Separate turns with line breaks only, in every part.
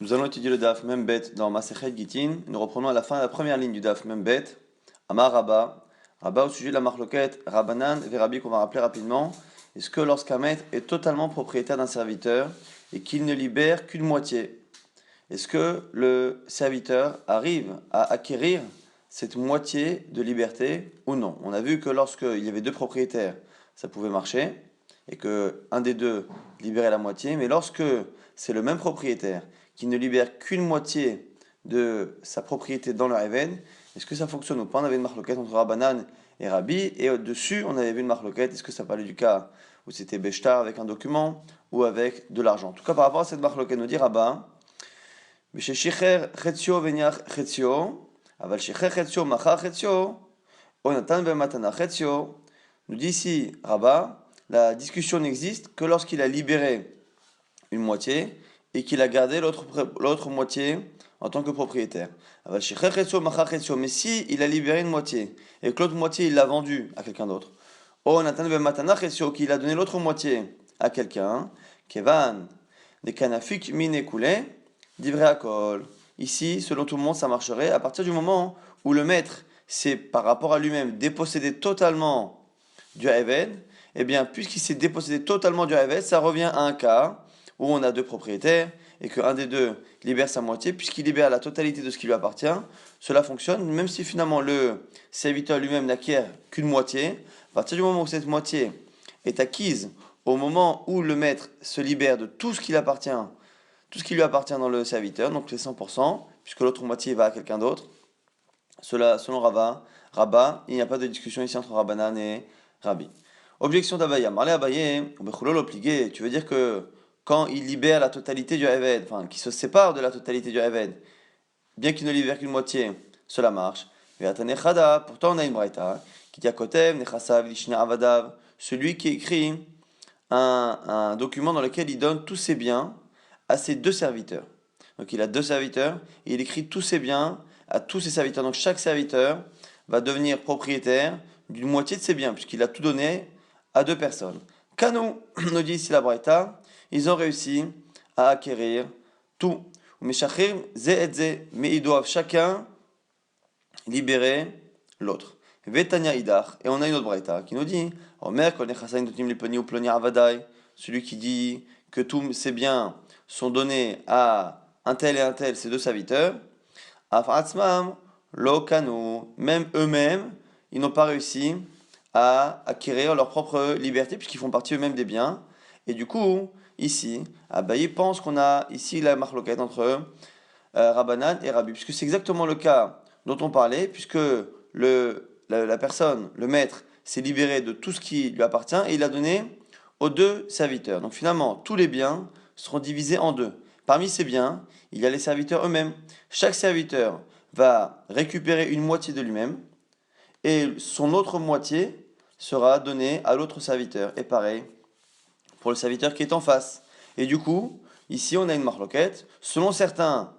Nous allons étudier le Daf Membet dans Masechet Gitin. Nous reprenons à la fin la première ligne du Daf Membet. Amar Rabba. Rabba au sujet de la marloquette Rabbanan et Rabbi qu'on va rappeler rapidement. Est-ce que lorsqu'un maître est totalement propriétaire d'un serviteur et qu'il ne libère qu'une moitié, est-ce que le serviteur arrive à acquérir cette moitié de liberté ou non? On a vu que lorsqu'il y avait deux propriétaires, ça pouvait marcher et que un des deux libérait la moitié, mais lorsque c'est le même propriétaire qui ne libère qu'une moitié de sa propriété dans le Even, est-ce que ça fonctionne ou pas? On avait une marloquette entre Rabbanan et Rabbi, et au-dessus, on avait vu une marloquette. Est-ce que ça parlait du cas où c'était Beshtar avec un document ou avec de l'argent? En tout cas, par rapport à cette marloquette, nous dit Rabba, Shechicher Chetzio Veniach Chetzio, Aval Shechicher Chetzio Machar Chetzio, Onatan Bematana Chetzio. Nous dit ici Rabba, la discussion n'existe que lorsqu'il a libéré une moitié et qu'il a gardé l'autre moitié en tant que propriétaire. Mais si il a libéré une moitié et que l'autre moitié il l'a vendue à quelqu'un d'autre, qu'il a donné l'autre moitié à quelqu'un, Kevan, des kanafik mine coulé, divreakol. Ici, selon tout le monde, ça marcherait à partir du moment où le maître s'est par rapport à lui-même dépossédé totalement du Haved. Eh bien, puisqu'il s'est dépossédé totalement du Haved, ça revient à un cas où on a deux propriétaires et qu'un des deux libère sa moitié, puisqu'il libère la totalité de ce qui lui appartient, cela fonctionne, même si finalement le serviteur lui-même n'acquiert qu'une moitié. À partir du moment où cette moitié est acquise, au moment où le maître se libère de tout ce qui appartient, tout ce qui lui appartient dans le serviteur, donc les 100%, puisque l'autre moitié va à quelqu'un d'autre, cela, selon Rabba, il n'y a pas de discussion ici entre Rabbanan et Rabbi. Objection d'Abaye. Marlé Abaye, tu veux dire que quand il libère la totalité du Haved, enfin, qu'il se sépare de la totalité du Haved, bien qu'il ne libère qu'une moitié, cela marche. Pourtant on a une braïta qui dit à Kotev, Nechasav, Lishna Avadav, celui qui écrit un document dans lequel il donne tous ses biens à ses deux serviteurs. Donc il a deux serviteurs et il écrit tous ses biens à tous ses serviteurs. Donc chaque serviteur va devenir propriétaire d'une moitié de ses biens, puisqu'il a tout donné à deux personnes. Kanu, nous dit ici la braïta, ils ont réussi à acquérir tout. Mais ils doivent chacun libérer l'autre. Vetania idach, et on a une autre braïta qui nous dit, celui qui dit que tous ses biens sont donnés à un tel et un tel, ces deux serviteurs, même eux-mêmes, ils n'ont pas réussi à acquérir leur propre liberté puisqu'ils font partie eux-mêmes des biens. Et du coup, ici, Abaye pense qu'on a ici la marloquette entre Rabbanan et Rabbi, puisque c'est exactement le cas dont on parlait, puisque la personne, le maître, s'est libéré de tout ce qui lui appartient et il a donné aux deux serviteurs. Donc finalement, tous les biens seront divisés en deux. Parmi ces biens, il y a les serviteurs eux-mêmes. Chaque serviteur va récupérer une moitié de lui-même et son autre moitié sera donnée à l'autre serviteur. Et pareil pour le serviteur qui est en face. Et du coup, ici on a une marloquette. Selon certains,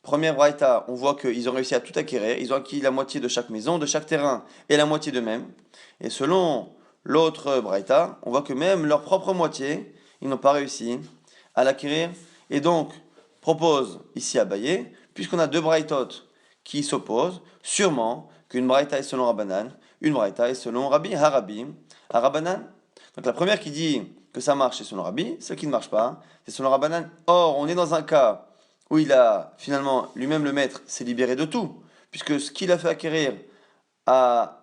première braïta, on voit qu'ils ont réussi à tout acquérir. Ils ont acquis la moitié de chaque maison, de chaque terrain et la moitié d'eux-mêmes. Et selon l'autre braïta, on voit que même leur propre moitié, ils n'ont pas réussi à l'acquérir. Et donc, propose ici à Baye, puisqu'on a deux braïtotes qui s'opposent, sûrement qu'une braïta est selon Rabbanan, une braïta est selon Rabbi Harabi, à Rabbanan. Donc la première qui dit que ça marche, c'est selon Rabbi, celle qui ne marche pas, c'est selon Rabbanan. Or, on est dans un cas où il a finalement, lui-même le maître, s'est libéré de tout, puisque ce qu'il a fait acquérir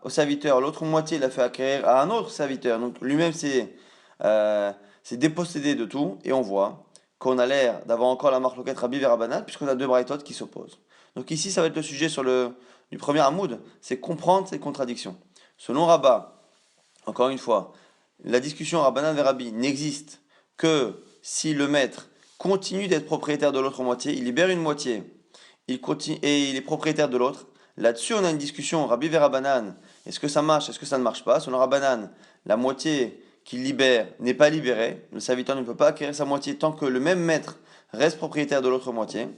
au serviteur, l'autre moitié il a fait acquérir à un autre serviteur, donc lui-même s'est dépossédé de tout, et on voit qu'on a l'air d'avoir encore la marloquette Rabbi vers Rabbanan, puisqu'on a deux braïtotes qui s'opposent. Donc ici, ça va être le sujet du premier Hamoud, c'est comprendre ces contradictions. Selon Rabba, encore une fois, la discussion Rabbanan vers Rabbi n'existe que si le maître continue d'être propriétaire de l'autre moitié, il libère une moitié, il continue, et il est propriétaire de l'autre. Là-dessus, on a une discussion Rabbi vers Rabbanan. Est-ce que ça marche? Est-ce que ça ne marche pas? Selon Rabbanan, la moitié qu'il libère n'est pas libérée. Le serviteur ne peut pas acquérir sa moitié tant que le même maître reste propriétaire de l'autre moitié.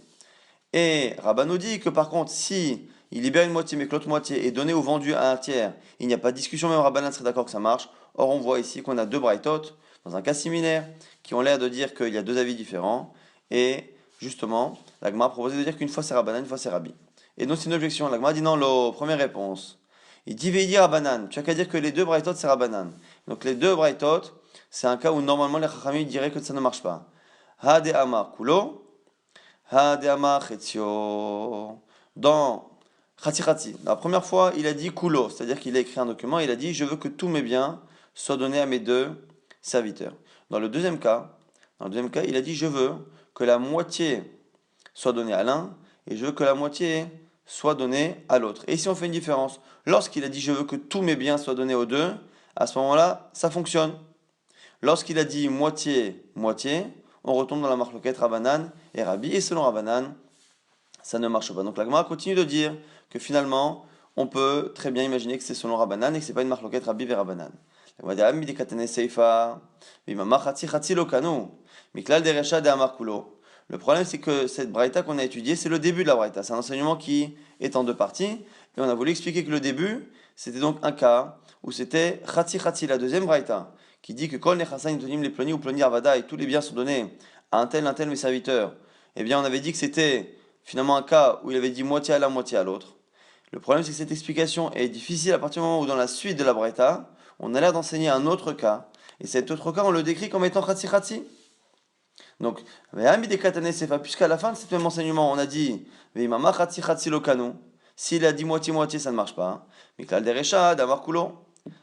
Et Rabban nous dit que par contre, si il libère une moitié mais que l'autre moitié est donnée ou vendue à un tiers, il n'y a pas de discussion, même Rabbanan serait d'accord que ça marche. Or, on voit ici qu'on a deux braïtot dans un cas similaire qui ont l'air de dire qu'il y a deux avis différents. Et justement, la Gemara a proposé de dire qu'une fois c'est Rabbanan, une fois c'est Rabbi. Et donc c'est une objection. La Gemara dit non, première réponse. Il dit Veidi Rabbanan. Tu as qu'à dire que les deux Braithot c'est Rabbanan. Donc les deux Braithot, c'est un cas où normalement les Chachamim diraient que ça ne marche pas. Ha de Amar Kulo, Ha de Amar Chetzio. Dans Khatsi, la première fois, il a dit Kulo, c'est-à-dire qu'il a écrit un document, il a dit je veux que tous mes biens soient donnés à mes deux serviteurs. Dans le deuxième cas, il a dit je veux que la moitié soit donnée à l'un et je veux que la moitié soit donnée à l'autre. Et si on fait une différence, lorsqu'il a dit je veux que tous mes biens soient donnés aux deux, à ce moment-là, ça fonctionne. Lorsqu'il a dit moitié, moitié, on retombe dans la marloquette Rabbanan et Rabbi, et selon Rabbanan, ça ne marche pas. Donc la Gemara continue de dire que finalement, on peut très bien imaginer que c'est selon Rabbanan et que c'est pas une marloquette Rabbi et Rabbanan. La Gemara dit Ami de Katane Seifa, Vimama Chatzi Chatzi Lokanu, Miklal Derecha de Amarkulo. Le problème, c'est que cette braïta qu'on a étudiée, c'est le début de la braïta. C'est un enseignement qui est en deux parties. Et on a voulu expliquer que le début, c'était donc un cas où c'était Chatzi Chatzi, la deuxième braïta, qui dit que Kol Nechassan Tonim les Ploni ou Ploni Arvada et tous les biens sont donnés à un tel, mes serviteurs. Eh bien, on avait dit que c'était finalement un cas où il avait dit moitié à l'un, moitié à l'autre. Le problème, c'est que cette explication est difficile à partir du moment où, dans la suite de la braïta, on a l'air d'enseigner un autre cas. Et cet autre cas, on le décrit comme étant Chatzi Chatzi. Donc, puisqu'à la fin de cet même enseignement, on a dit s'il a dit moitié-moitié, ça ne marche pas.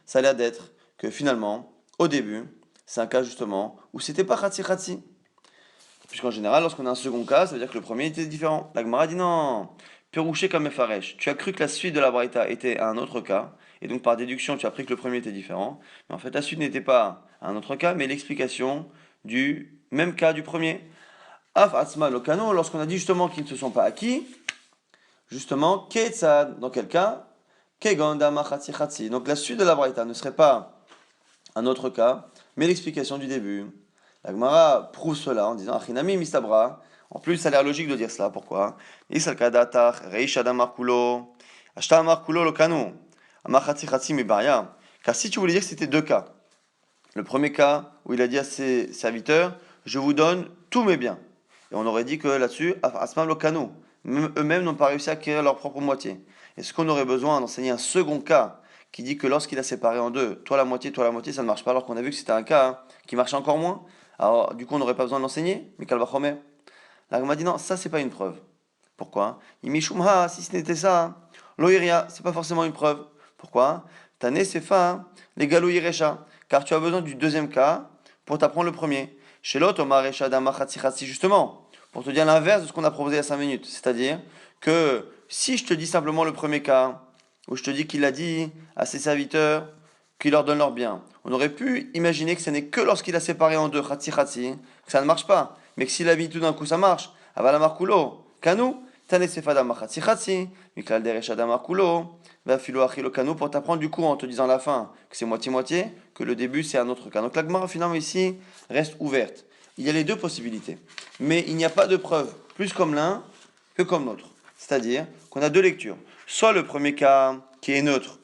Ça a l'air d'être que finalement, au début, c'est un cas justement où c'était pas Khatsi Khatsi. Puisqu'en général, lorsqu'on a un second cas, ça veut dire que le premier était différent. La Gemara dit non, Perouché comme Mefaresh. Tu as cru que la suite de la Braïta était un autre cas, et donc par déduction, tu as appris que le premier était différent. Mais en fait, la suite n'était pas un autre cas, mais l'explication du même cas du premier. Af Atzma Lokano, lorsqu'on a dit justement qu'ils ne se sont pas acquis, justement, Ketzad, dans quel cas Keganda Machatsi Chatsi. Donc la suite de la Braïta ne serait pas un autre cas, mais l'explication du début. La Gemara prouve cela en disant Achinami Mistabra. En plus, ça a l'air logique de dire cela. Pourquoi Isal Kadatar, Reishad Amarkulo, Ashta Amarkulo Lokano, Amachatsi Chatsi Mibaria. Car si tu voulais dire que c'était deux cas, le premier cas où il a dit à ses serviteurs je vous donne tous mes biens. Et on aurait dit que là-dessus, Asmam Lokano, eux-mêmes n'ont pas réussi à acquérir leur propre moitié. Est-ce qu'on aurait besoin d'enseigner un second cas qui dit que lorsqu'il a séparé en deux, toi la moitié, ça ne marche pas, alors qu'on a vu que c'était un cas qui marchait encore moins. Alors du coup, on n'aurait pas besoin de l'enseigner. Mais Kalvachomer. Là, on m'a dit non, ça c'est pas une preuve. Pourquoi Imishumha, si ce n'était ça, Loiria, c'est pas forcément une preuve. Pourquoi Tane Sefa, les Galoirecha. Car tu as besoin du deuxième cas pour t'apprendre le premier. Chez l'autre, justement, pour te dire l'inverse de ce qu'on a proposé il y a 5 minutes. C'est-à-dire que si je te dis simplement le premier cas, où je te dis qu'il a dit à ses serviteurs qu'il leur donne leur bien, on aurait pu imaginer que ce n'est que lorsqu'il a séparé en deux, que ça ne marche pas. Mais que s'il a mis tout d'un coup, ça marche. Avalamarkulo, Kanu, Tane Sefadam Miklal Dereshadamarkulo, va filo achilo Kanu, pour t'apprendre du coup en te disant à la fin que c'est moitié-moitié, que le début c'est un autre cas. Donc la Gemara finalement ici reste ouverte. Il y a les deux possibilités. Mais il n'y a pas de preuve, plus comme l'un que comme l'autre. C'est-à-dire qu'on a deux lectures. Soit le premier cas, qui est neutre,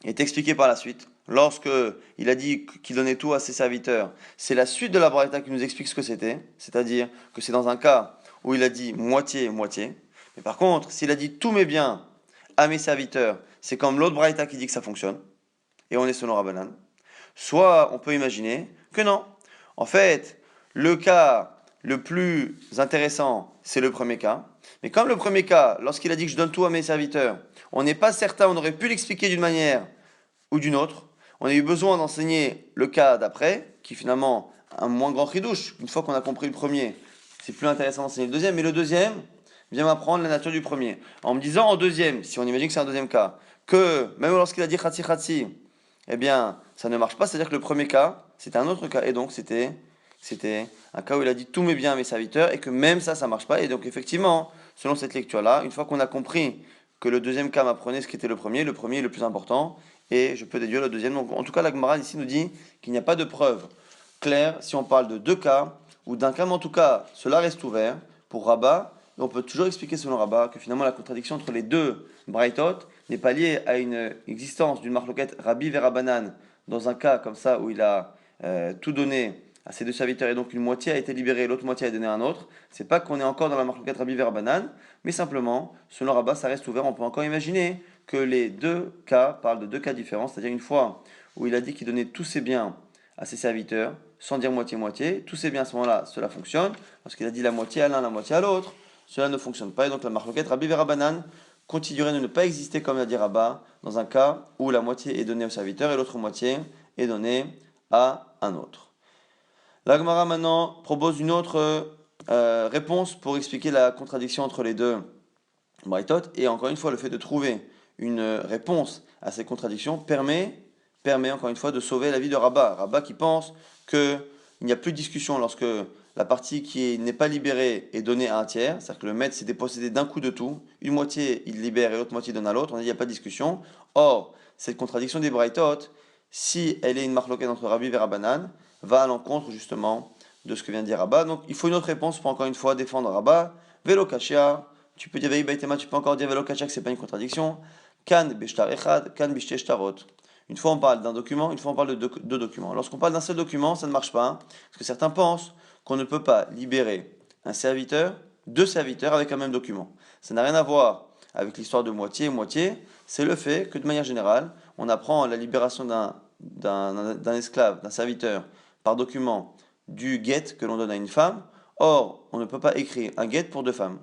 est expliqué par la suite. Lorsque il a dit qu'il donnait tout à ses serviteurs, c'est la suite de la Braïta qui nous explique ce que c'était. C'est-à-dire que c'est dans un cas où il a dit moitié. Mais par contre, s'il a dit tous mes biens à mes serviteurs, c'est comme l'autre Braïta qui dit que ça fonctionne. Et on est selon Rabbanan. Soit on peut imaginer que non. En fait, le cas le plus intéressant, c'est le premier cas. Mais comme le premier cas, lorsqu'il a dit que je donne tout à mes serviteurs, on n'est pas certain, on aurait pu l'expliquer d'une manière ou d'une autre. On a eu besoin d'enseigner le cas d'après, qui finalement a un moins grand ridouche. Une fois qu'on a compris le premier, c'est plus intéressant d'enseigner le deuxième. Mais le deuxième vient m'apprendre la nature du premier. En me disant en deuxième, si on imagine que c'est un deuxième cas, que même lorsqu'il a dit khatsi khatsi, eh bien, ça ne marche pas. C'est-à-dire que le premier cas, c'était un autre cas. Et donc, c'était un cas où il a dit tous mes biens à mes serviteurs et que même ça ne marche pas. Et donc, effectivement, selon cette lecture-là, une fois qu'on a compris que le deuxième cas m'apprenait ce qui était le premier est le plus important et je peux déduire le deuxième. Donc, en tout cas, la Gemara ici nous dit qu'il n'y a pas de preuve claire si on parle de deux cas ou d'un cas, mais en tout cas, cela reste ouvert pour Rabat. Et on peut toujours expliquer selon Rabat que finalement la contradiction entre les deux Braithot n'est pas liée à une existence d'une marloquette Rabbi vers Rabbanan dans un cas comme ça où il a tout donné à ses deux serviteurs et donc une moitié a été libérée et l'autre moitié a donné à un autre, c'est pas qu'on est encore dans la marloquette Rabbi Verabanan, mais simplement, selon Rabba, ça reste ouvert. On peut encore imaginer que les deux cas parlent de deux cas différents, c'est-à-dire une fois où il a dit qu'il donnait tous ses biens à ses serviteurs, sans dire moitié-moitié, tous ses biens à ce moment-là, cela fonctionne. Lorsqu'il a dit la moitié à l'un, la moitié à l'autre, cela ne fonctionne pas. Et donc la marloquette Rabbi Verabanan continuerait de ne pas exister, comme l'a dit Rabba, dans un cas où la moitié est donnée au serviteur et l'autre moitié est donnée à un autre. La Gemara maintenant propose une autre réponse pour expliquer la contradiction entre les deux Braithot. Et encore une fois, le fait de trouver une réponse à ces contradictions permet encore une fois de sauver la vie de Rabba. Rabba qui pense qu'il n'y a plus de discussion lorsque la partie qui n'est pas libérée est donnée à un tiers, c'est-à-dire que le maître s'est dépossédé d'un coup de tout, une moitié il libère et l'autre moitié donne à l'autre, on a dit il n'y a pas de discussion. Or, cette contradiction des Braithot, si elle est une marloquette entre Rabbi et Rabbanan, va à l'encontre justement de ce que vient de dire Rabba. Donc il faut une autre réponse pour encore une fois défendre Rabba. Velo kashia, tu peux dire Vei baitema, tu peux encore dire Velo kashia que c'est pas une contradiction. Kan beshtar echad, kan bishte shtarot. Une fois on parle d'un document, une fois on parle de deux documents. Lorsqu'on parle d'un seul document, ça ne marche pas, parce que certains pensent qu'on ne peut pas libérer un serviteur, deux serviteurs avec un même document. Ça n'a rien à voir avec l'histoire de moitié et moitié, c'est le fait que de manière générale, on apprend la libération d'un esclave, d'un serviteur, par document du guet que l'on donne à une femme. Or, on ne peut pas écrire un guet pour deux femmes.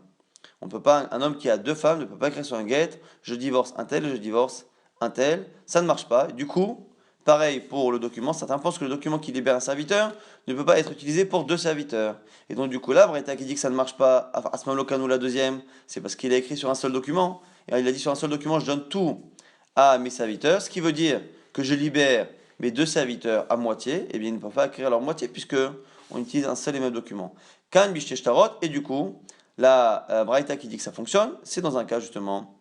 On peut pas, un homme qui a deux femmes ne peut pas écrire sur un guet, je divorce un tel, je divorce un tel. Ça ne marche pas. Du coup, pareil pour le document, certains pensent que le document qui libère un serviteur ne peut pas être utilisé pour deux serviteurs. Et donc du coup là, Braïta qui dit que ça ne marche pas, à ce moment-là, la deuxième, c'est parce qu'il a écrit sur un seul document. Et il a dit sur un seul document, je donne tout à mes serviteurs, ce qui veut dire que je libère mes deux serviteurs à moitié, eh bien ils ne peuvent pas écrire leur moitié puisque on utilise un seul et même document. Kan bishte et du coup, la Braïta qui dit que ça fonctionne, c'est dans un cas justement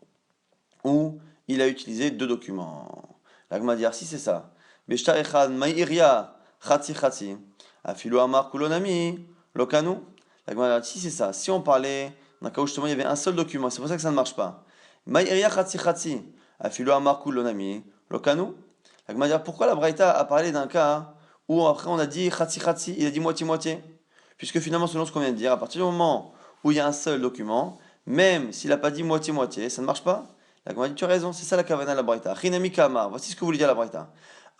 où il a utilisé deux documents. La Gemara dit si c'est ça. Beshtar echad ma'iria chatzi chatzi. Afilu amar kulonami lokanu. La Gemara dit si c'est ça. Si on parlait d'un cas où justement il y avait un seul document, c'est pour ça que ça ne marche pas. Ma'iria chatzi chatzi. Afilu amar kulonami lokanu. La Gemara dit pourquoi la Braïta a parlé d'un cas où après on a dit chatzi chatzi, il a dit moitié moitié. Puisque finalement selon ce qu'on vient de dire, à partir du moment où il y a un seul document, même s'il n'a pas dit moitié moitié, ça ne marche pas. La Gemara dit tu as raison, c'est ça la kavana de la Braïta. Chinami kama, voici ce que voulait dire la Braïta.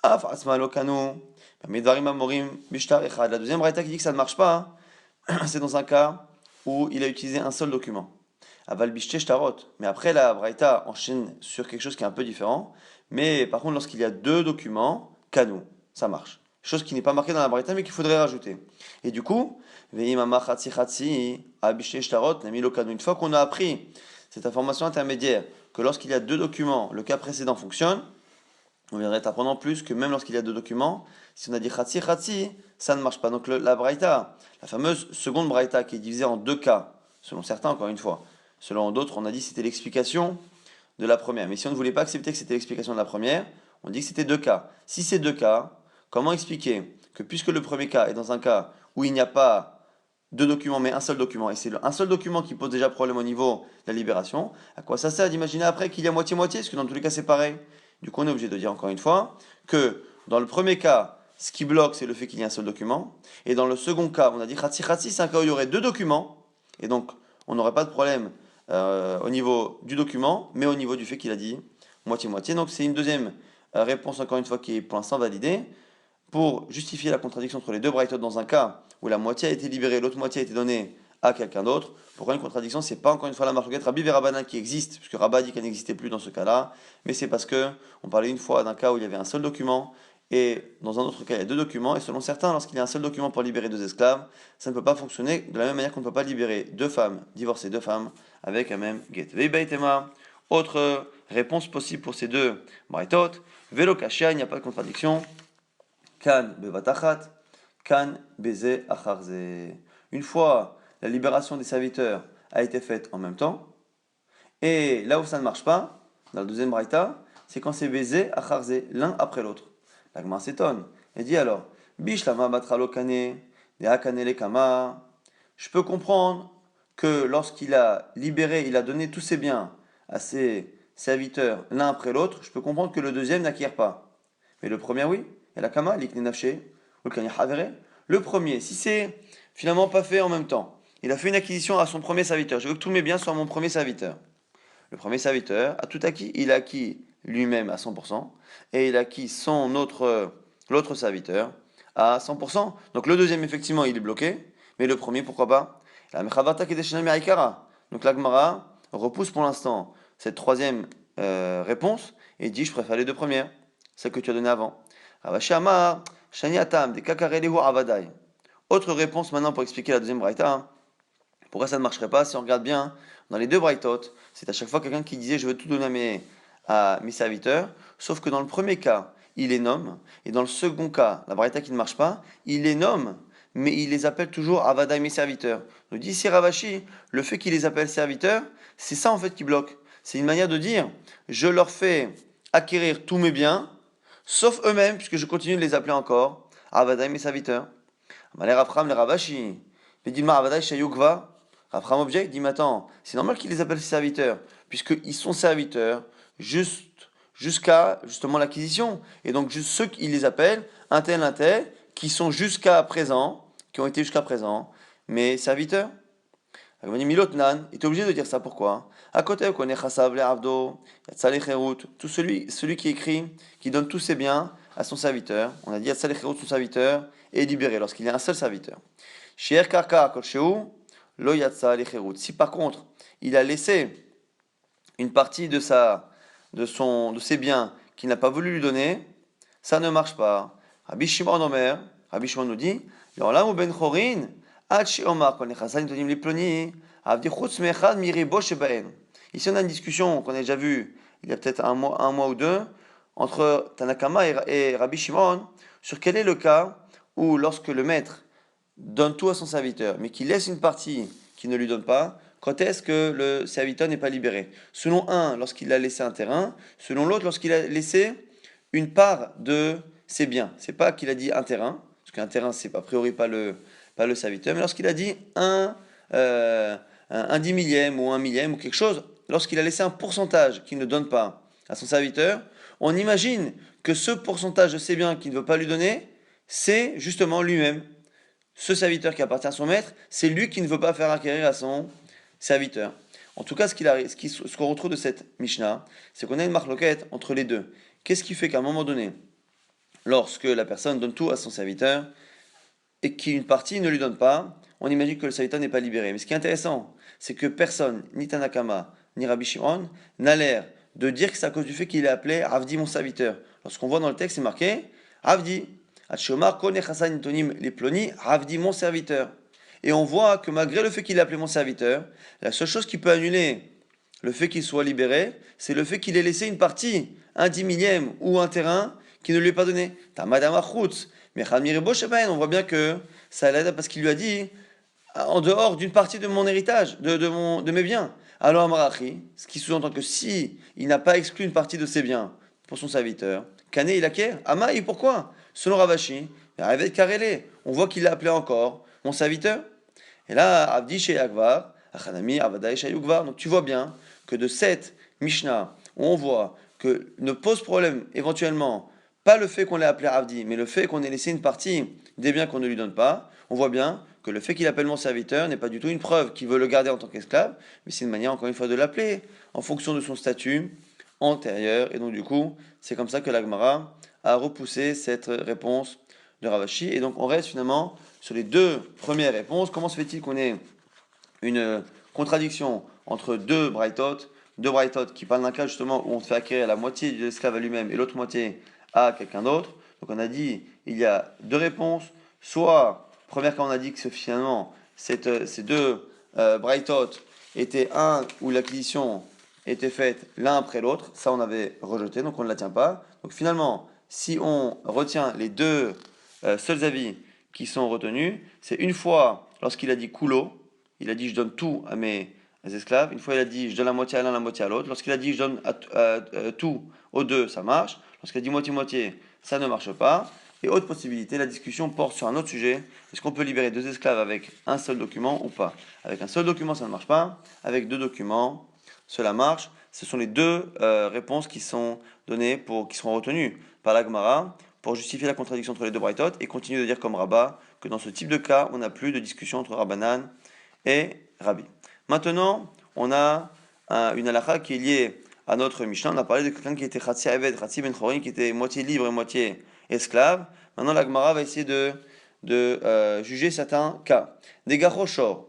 Af asma lokanu, midvarim amorim bishtar echad. La deuxième Braïta qui dit que ça ne marche pas, c'est dans un cas où il a utilisé un seul document. Aval bishte shtarot. Mais après la Braïta enchaîne sur quelque chose qui est un peu différent. Mais par contre lorsqu'il y a deux documents, kanu, ça marche. Chose qui n'est pas marquée dans la Braïta mais qu'il faudrait rajouter. Et du coup, une fois qu'on a appris cette information intermédiaire, que lorsqu'il y a deux documents, le cas précédent fonctionne, on viendrait apprendre en plus que même lorsqu'il y a deux documents, si on a dit khatsi khatsi, ça ne marche pas. Donc la braïta, la fameuse seconde braïta qui est divisée en deux cas, selon certains encore une fois, selon d'autres on a dit que c'était l'explication de la première. Mais si on ne voulait pas accepter que c'était l'explication de la première, on dit que c'était deux cas. Si c'est deux cas, comment expliquer que puisque le premier cas est dans un cas où il n'y a pas deux documents mais un seul document, et c'est un seul document qui pose déjà problème au niveau de la libération, à quoi ça sert d'imaginer après qu'il y a moitié-moitié, parce que dans tous les cas c'est pareil. Du coup on est obligé de dire encore une fois que dans le premier cas, ce qui bloque c'est le fait qu'il y ait un seul document, et dans le second cas, on a dit khatsi khatsi, c'est un cas où il y aurait deux documents, et donc on n'aurait pas de problème au niveau du document, mais au niveau du fait qu'il a dit moitié-moitié. Donc c'est une deuxième réponse encore une fois qui est pour l'instant validée, pour justifier la contradiction entre les deux braïtot dans un cas où la moitié a été libérée, l'autre moitié a été donnée à quelqu'un d'autre. Pourquoi une contradiction? C'est pas encore une fois la marloquette Rabbi et Rabbanan qui existe, puisque Rabba dit qu'elle n'existait plus dans ce cas-là, mais c'est parce que on parlait une fois d'un cas où il y avait un seul document, et dans un autre cas il y a deux documents, et selon certains, lorsqu'il y a un seul document pour libérer deux esclaves, ça ne peut pas fonctionner de la même manière qu'on ne peut pas libérer deux femmes, divorcer deux femmes avec un même get. Veibaitema, autre réponse possible pour ces deux braïtot, velo kashia, il n'y a pas de contradiction. Kan bevatachat, kan beze acharze. Une fois la libération des serviteurs a été faite en même temps, et là où ça ne marche pas, dans le deuxième braïta, c'est quand c'est beze acharze, l'un après l'autre. La Gemara s'étonne et dit alors, bishlama batralo kane, de hakane le kama. Je peux comprendre que lorsqu'il a libéré, il a donné tous ses biens à ses serviteurs l'un après l'autre, je peux comprendre que le deuxième n'acquiert pas. Mais le premier, oui. Et la kama, l'ikne nafshe, ou le kanya havere. le premier, si c'est finalement pas fait en même temps, il a fait une acquisition à son premier serviteur, je veux que tous mes biens soient à mon premier serviteur. Le premier serviteur a tout acquis, il a acquis lui-même à 100%, et il a acquis l'autre serviteur à 100%. Donc le deuxième, effectivement, il est bloqué, mais le premier, pourquoi pas? La mechavata kedeshena mi'aikara. Donc la Gemara repousse pour l'instant cette troisième réponse et dit je préfère les deux premières, celles que tu as données avant. Ravashi Amar, Shani Atam, de Kakarelehu Avadai. Autre réponse maintenant pour expliquer la deuxième braïta. Pourquoi ça ne marcherait pas si on regarde bien dans les deux braïtot, c'est à chaque fois quelqu'un qui disait je veux tout donner à mes serviteurs, sauf que dans le premier cas, il les nomme, et dans le second cas, la braïta qui ne marche pas, il les nomme, mais il les appelle toujours Avadai mes serviteurs. Nous dit ici Ravashi, le fait qu'il les appelle serviteurs, c'est ça en fait qui bloque. C'est une manière de dire je leur fais acquérir tous mes biens, sauf eux-mêmes, puisque je continue de les appeler encore Avadai mes serviteurs. Malé Rafram le Ravashi, Pedilma Avadai Shayukva. Abraham objecte, dit mais attends, c'est normal qu'il les appelle ses serviteurs, puisqu'ils sont serviteurs jusqu'à justement l'acquisition. Et donc juste ceux qu'il les appelle, un tel, qui sont jusqu'à présent, qui ont été jusqu'à présent, mais serviteurs. Milotnan, il est obligé de dire ça, pourquoi? À côté, on est Chassav le Avdo, Yatzal Cherut, tout celui qui écrit, qui donne tous ses biens à son serviteur. On a dit Yatzal Cherut, son serviteur, est libéré lorsqu'il y a un seul serviteur. Shier Karka, Kolcheu, Lo Yatsa Lecherut. Si par contre, il a laissé une partie de ses biens qu'il n'a pas voulu lui donner, ça ne marche pas. Rabbi Shimon Omer, Rabbi Shimon nous dit, L'olam ben chorin, ad she'omar, kon echazan nitonim liploni, avdi chutz me'echad mirebo shebaen. Ici, on a une discussion qu'on a déjà vue il y a peut-être un mois ou deux, entre Tanakama et Rabbi Shimon, sur quel est le cas où, lorsque le maître donne tout à son serviteur, mais qu'il laisse une partie qu'il ne lui donne pas, quand est-ce que le serviteur n'est pas libéré? Selon un, lorsqu'il a laissé un terrain, selon l'autre, lorsqu'il a laissé une part de ses biens. C'est pas qu'il a dit un terrain, parce qu'un terrain, c'est a priori pas le serviteur, mais lorsqu'il a dit un 10 millième ou un millième ou quelque chose, lorsqu'il a laissé un pourcentage qu'il ne donne pas à son serviteur, on imagine que ce pourcentage de ses biens qu'il ne veut pas lui donner, c'est justement lui-même. Ce serviteur qui appartient à son maître, c'est lui qui ne veut pas faire acquérir à son serviteur. En tout cas, ce qu'on retrouve de cette Mishnah, c'est qu'on a une marloquette entre les deux. Qu'est-ce qui fait qu'à un moment donné, lorsque la personne donne tout à son serviteur et qu'une partie ne lui donne pas, on imagine que le serviteur n'est pas libéré. Mais ce qui est intéressant, c'est que personne, ni Tanakama, ni Rabbi Shimon, n'a l'air de dire que c'est à cause du fait qu'il est appelé Avdi mon serviteur. Lorsqu'on voit dans le texte, c'est marqué Avdi. Les ploni, Avdi mon serviteur. Et on voit que malgré le fait qu'il ait appelé mon serviteur, la seule chose qui peut annuler le fait qu'il soit libéré, c'est le fait qu'il ait laissé une partie, un 10 millième ou un terrain qui ne lui est pas donné. Mais on voit bien que ça l'aide parce qu'il lui a dit en dehors d'une partie de mon héritage, de mes biens. Alors Amarachi, ce qui sous-entend que si il n'a pas exclu une partie de ses biens pour son serviteur, Kane il acquiert. Amaï, pourquoi? Selon Ravashi, on voit qu'il l'a appelé encore mon serviteur. Et là, Avdi chez Akvar, Achanami, Avadai chez Yugvar. Donc tu vois bien que de cette Mishnah, où on voit que ne pose problème éventuellement pas le fait qu'on l'ait appelé Avdi, mais le fait qu'on ait laissé une partie des biens qu'on ne lui donne pas, on voit bien que le fait qu'il appelle mon serviteur n'est pas du tout une preuve qu'il veut le garder en tant qu'esclave, mais c'est une manière encore une fois de l'appeler en fonction de son statut antérieur. Et donc du coup, c'est comme ça que la Gemara a repoussé cette réponse de Ravashi. Et donc on reste finalement sur les deux premières réponses. Comment se fait-il qu'on ait une contradiction entre deux braïtot qui parlent d'un cas justement où on fait acquérir la moitié de l'esclave à lui-même et l'autre moitié à quelqu'un d'autre? Donc on a dit il y a deux réponses. Soit, première cas on a dit que finalement ces deux braïtot étaient un où l'acquisition était faite l'un après l'autre, ça on avait rejeté, donc on ne la tient pas. Donc finalement, si on retient les deux seuls avis qui sont retenus, c'est une fois lorsqu'il a dit kulo, il a dit je donne tout à mes esclaves, une fois il a dit je donne la moitié à l'un, la moitié à l'autre, lorsqu'il a dit je donne tout aux deux, ça marche, lorsqu'il a dit moitié-moitié, ça ne marche pas. Et autre possibilité, la discussion porte sur un autre sujet, est-ce qu'on peut libérer deux esclaves avec un seul document ou pas? Avec un seul document ça ne marche pas, avec deux documents cela marche. Ce sont les deux réponses qui sont données qui seront retenues par la Gemara pour justifier la contradiction entre les deux braïtot et continue de dire comme Rabba que dans ce type de cas, on n'a plus de discussion entre Rabbanan et Rabbi. Maintenant, on a une halakha qui est liée à notre Mishnah. On a parlé de quelqu'un qui était Khatsi Eved, Khatsi Ben Chorin, qui était moitié libre et moitié esclave. Maintenant, la Gemara va essayer de juger certains cas. Des Gachoshor,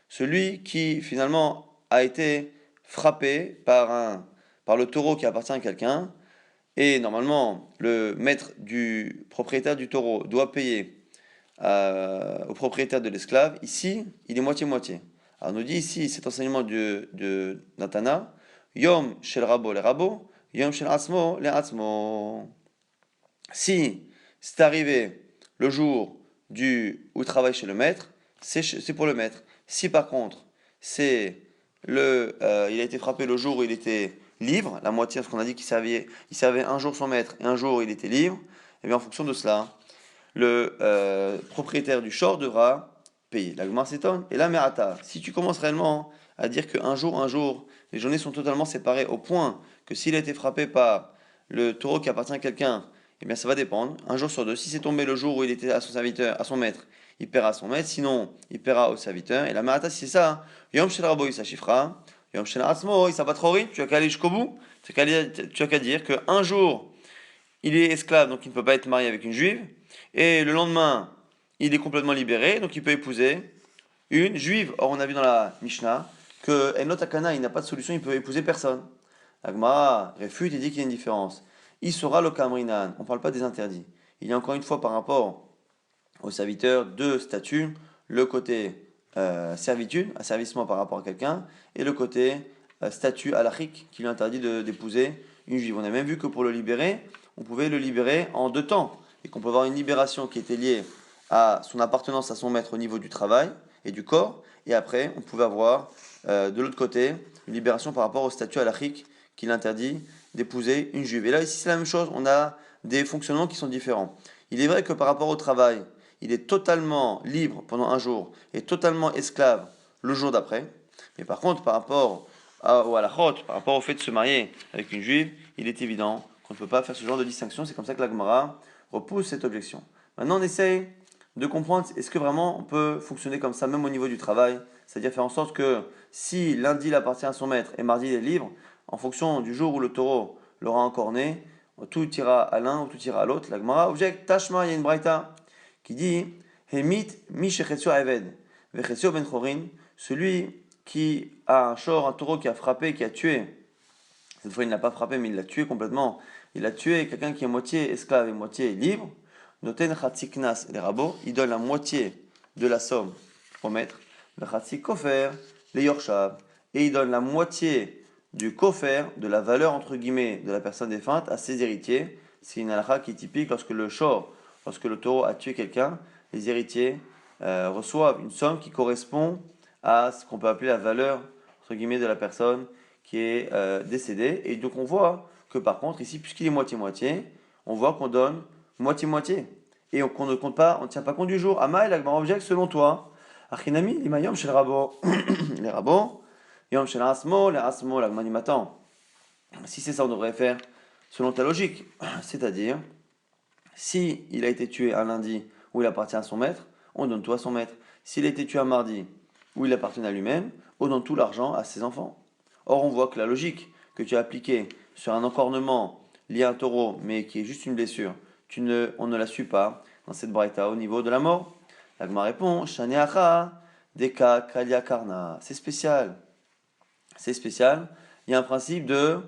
celui qui finalement a été frappé par le taureau qui appartient à quelqu'un, et normalement, le maître du propriétaire du taureau doit payer au propriétaire de l'esclave. Ici, il est moitié-moitié. Alors, on nous dit ici, cet enseignement de Natana, Yom shel rabo le rabo, Yom shel atzmo le atzmo. Si c'est arrivé le jour où il travaille chez le maître, c'est pour le maître. Si par contre, il a été frappé le jour où il était libre, la moitié, parce qu'on a dit il servait un jour son maître et un jour il était libre, et bien en fonction de cela, le propriétaire du short devra payer. La Gemara s'étonne. Et là, Merata, si tu commences réellement à dire qu'un jour, les journées sont totalement séparées au point que s'il a été frappé par le taureau qui appartient à quelqu'un, eh bien ça va dépendre. Un jour sur deux, si c'est tombé le jour où il était à son serviteur, à son maître, il paiera à son maître, sinon il paiera au serviteur. Et la Merata, si c'est ça, Yom Shel Rabo, il s'achifra. Yom Shel Atzmo, il s'abat trop vite, tu as qu'à aller jusqu'au bout. Tu as qu'à dire qu'un jour, il est esclave, donc il ne peut pas être marié avec une juive. Et le lendemain, il est complètement libéré, donc il peut épouser une juive. Or, on a vu dans la Mishnah que Enot Akana, il n'a pas de solution, il peut épouser personne. Agma réfute et dit qu'il y a une différence. Il sera le Kamrinan, on ne parle pas des interdits. Il y a encore une fois par rapport aux serviteurs deux statuts, le côté servitude, asservissement par rapport à quelqu'un, et le côté statut halachique qui lui interdit d'épouser une juive. On a même vu que pour le libérer, on pouvait le libérer en deux temps, et qu'on peut avoir une libération qui était liée à son appartenance à son maître au niveau du travail et du corps, et après on pouvait avoir de l'autre côté une libération par rapport au statut halachique qui l'interdit d'épouser une juive. Et là ici c'est la même chose, on a des fonctionnements qui sont différents. Il est vrai que par rapport au travail, il est totalement libre pendant un jour et totalement esclave le jour d'après. Mais par contre, par rapport au halachot, par rapport au fait de se marier avec une juive, il est évident qu'on ne peut pas faire ce genre de distinction. C'est comme ça que la Gemara repousse cette objection. Maintenant, on essaye de comprendre, est-ce que vraiment on peut fonctionner comme ça, même au niveau du travail, c'est-à-dire faire en sorte que si lundi il appartient à son maître et mardi il est libre, en fonction du jour où le taureau l'aura encorné, tout ira à l'un ou tout ira à l'autre. La Gemara objecte, Tashma, il y a une braïta qui dit Hemit mi shechetio eved, vechetio ben chorin, celui qui a un shor, un taureau qui a frappé, qui a tué. Cette fois, il ne l'a pas frappé, mais il l'a tué complètement. Il a tué quelqu'un qui est moitié esclave et moitié libre. Noten chatziknas les rabots, il donne la moitié de la somme au maître. Vechatzik kofer les yorshav, et il donne la moitié du kofer, de la valeur entre guillemets de la personne défunte, à ses héritiers. C'est une halakha qui est typique lorsque le taureau a tué quelqu'un, les héritiers reçoivent une somme qui correspond à ce qu'on peut appeler la valeur entre guillemets de la personne qui est décédée. Et donc on voit que par contre ici, puisqu'il est moitié-moitié, on voit qu'on donne moitié-moitié. Et qu'on ne compte pas, on ne tient pas compte du jour. Amaï, l'agmar objecte selon toi. Achinami, l'imayom chez le rabot. Les rabots, yom chez l'asmo, l'agmar dit attends. Si c'est ça, on devrait faire selon ta logique. C'est-à-dire, si il a été tué un lundi où il appartient à son maître, on donne tout à son maître. S'il a été tué un mardi où il appartient à lui-même, on donne tout l'argent à ses enfants. Or, on voit que la logique que tu as appliquée sur un encornement lié à un taureau, mais qui est juste une blessure, on ne la suit pas dans cette braïta au niveau de la mort. L'agma répond, Shaneacha, Deka, Kalia Karna. C'est spécial. C'est spécial. Il y a un principe de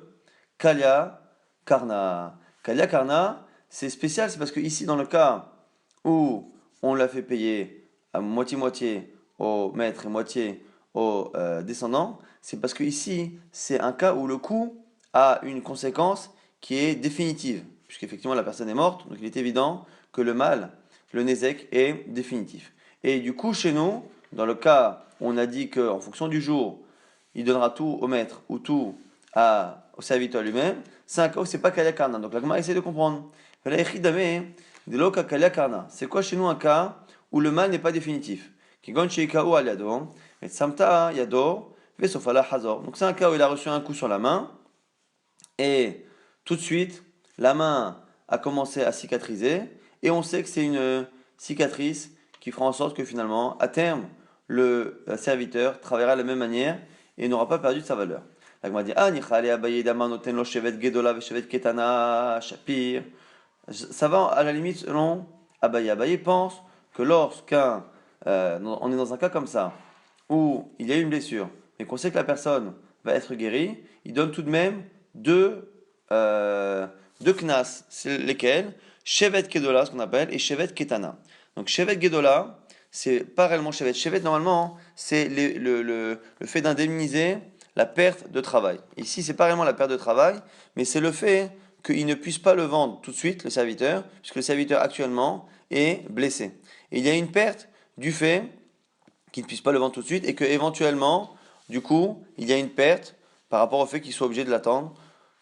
Kalia Karna. Kalia Karna, c'est spécial, c'est parce que ici, dans le cas où on l'a fait payer à moitié-moitié au maître et moitié aux descendants, c'est parce que ici, c'est un cas où le coup a une conséquence qui est définitive, puisqu'effectivement la personne est morte, donc il est évident que le mal, le nézek, est définitif. Et du coup, chez nous, dans le cas où on a dit qu'en fonction du jour, il donnera tout au maître ou tout au serviteur lui-même, c'est un cas où c'est pas Kalia Karna. Donc la Gemara essaie de comprendre. C'est quoi chez nous un cas où le mal n'est pas définitif? Donc c'est un cas où il a reçu un coup sur la main et tout de suite la main a commencé à cicatriser, et on sait que c'est une cicatrice qui fera en sorte que finalement, à terme, le serviteur travaillera de la même manière et n'aura pas perdu de sa valeur. La Gemara dit, ah, nichale abaye dama noten lo shevet gedola ve shevet ketana shapir. Ça va à la limite selon Abaye. Abaye pense que lorsqu'on est dans un cas comme ça, où il y a eu une blessure, mais qu'on sait que la personne va être guérie, il donne tout de même deux knas, c'est lesquels Shevet Kedola, ce qu'on appelle, et Shevet Ketana. Donc Shevet Gedola, c'est pas réellement Shevet. Shevet, normalement, c'est le fait d'indemniser la perte de travail. Ici, c'est pas réellement la perte de travail, mais c'est le fait qu'il ne puisse pas le vendre tout de suite, le serviteur, puisque le serviteur actuellement est blessé. Et il y a une perte du fait qu'il ne puisse pas le vendre tout de suite et qu'éventuellement, du coup, il y a une perte par rapport au fait qu'il soit obligé de l'attendre